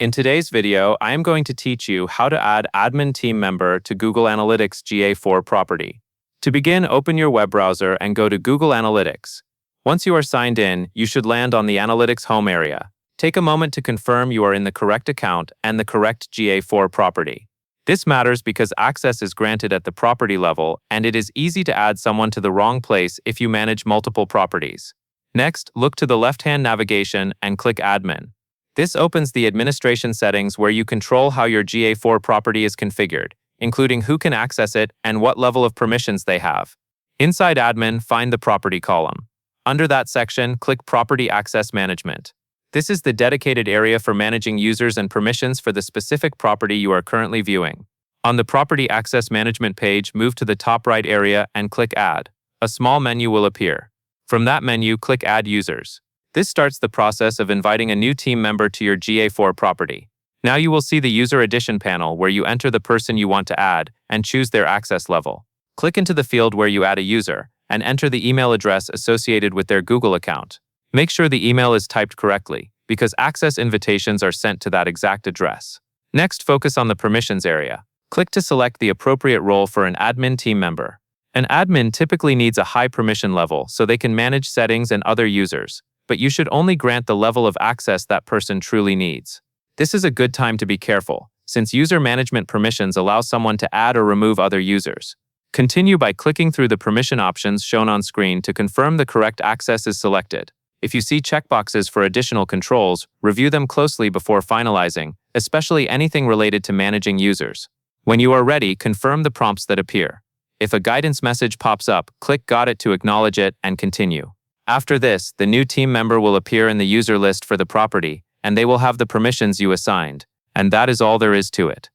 In today's video, I am going to teach you how to add admin team member to Google Analytics GA4 property. To begin, open your web browser and go to Google Analytics. Once you are signed in, you should land on the Analytics home area. Take a moment to confirm you are in the correct account and the correct GA4 property. This matters because access is granted at the property level, and it is easy to add someone to the wrong place if you manage multiple properties. Next, look to the left-hand navigation and click Admin. This opens the administration settings where you control how your GA4 property is configured, including who can access it and what level of permissions they have. Inside Admin, find the Property column. Under that section, click Property Access Management. This is the dedicated area for managing users and permissions for the specific property you are currently viewing. On the Property Access Management page, move to the top right area and click Add. A small menu will appear. From that menu, click Add Users. This starts the process of inviting a new team member to your GA4 property. Now you will see the User Addition panel where you enter the person you want to add and choose their access level. Click into the field where you add a user and enter the email address associated with their Google account. Make sure the email is typed correctly, because access invitations are sent to that exact address. Next, focus on the Permissions area. Click to select the appropriate role for an admin team member. An admin typically needs a high permission level so they can manage settings and other users, but you should only grant the level of access that person truly needs. This is a good time to be careful, since user management permissions allow someone to add or remove other users. Continue by clicking through the permission options shown on screen to confirm the correct access is selected. If you see checkboxes for additional controls, review them closely before finalizing, especially anything related to managing users. When you are ready, confirm the prompts that appear. If a guidance message pops up, click Got it to acknowledge it and continue. After this, the new team member will appear in the user list for the property, and they will have the permissions you assigned. And that is all there is to it.